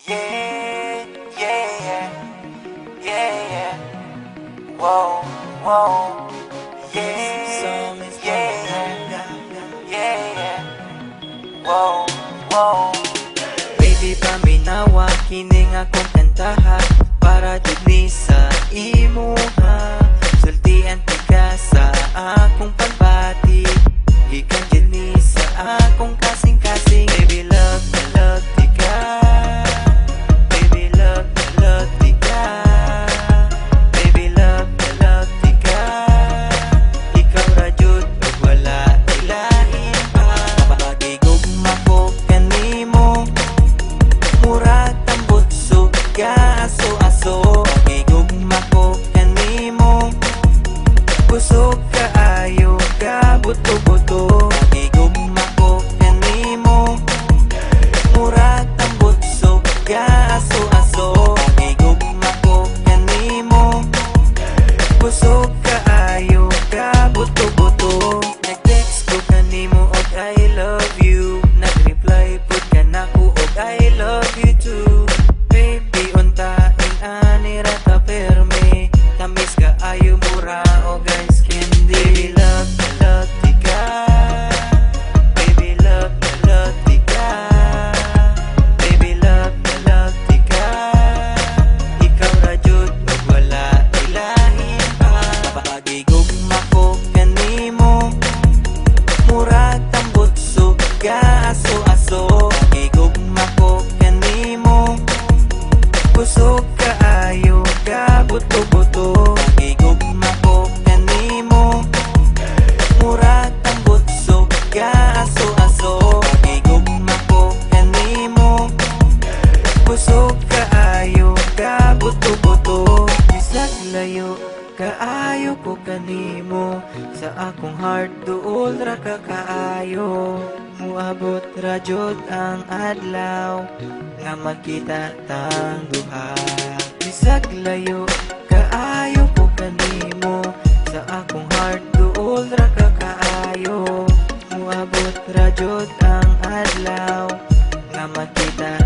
Yeah, yeah, yeah, yeah. Whoa, whoa. Yeah, yeah, yeah. Whoa, whoa. Baby, paminawa, kining akong kantaha para jud ni sa imuha. Sultian ti ka sa akong pagbati, gikan jud ni sa akong kasing-kasing. Baby, love na love ti ka. Baby, love na love ti ka. Baby, love na love ti ka. Ikaw ra jud ug wala ilahin pa. Pagigugma ko kanimo, murag tambot suga aso-aso. Pagigugma ko kanimo, kusog kaayo ka buto-buto. Pagigugma ko kanimo, murag tambot suga aso-aso. Pagigugma ko kanimo, kusog kaayo ka buto-buto. Nag-text ko kanimo og I love you, nag-reply pud ka nako og I love you too. Baby, untain ani ra ka perme, tamis ka ayo mura o guys candy. Baby, love na love ti ka. Baby, love na love ti ka. Baby, love na love ti ka. Ikaw ra jud ug wala ilahin pa. Pagigugma ko kanimo, murag tambot suga aso-aso. Pagigugma ko kanimo, kusog kaayo ka buto-buto. Pagigugma ko kanimo, murag tambot suga aso-aso. Pagigugma ko kanimo, kusog kaayo ka buto-buto. Bisag layo kaayo ko kanimo, sa akong heart duol ra ka kaayo. Muabot ra jud ang adlaw nga magkita tang duha. Bisag layo kaayo ko kanimo, sa akong heart duol ra ka kaayo. Muabot ra jud ang adlaw nga magkita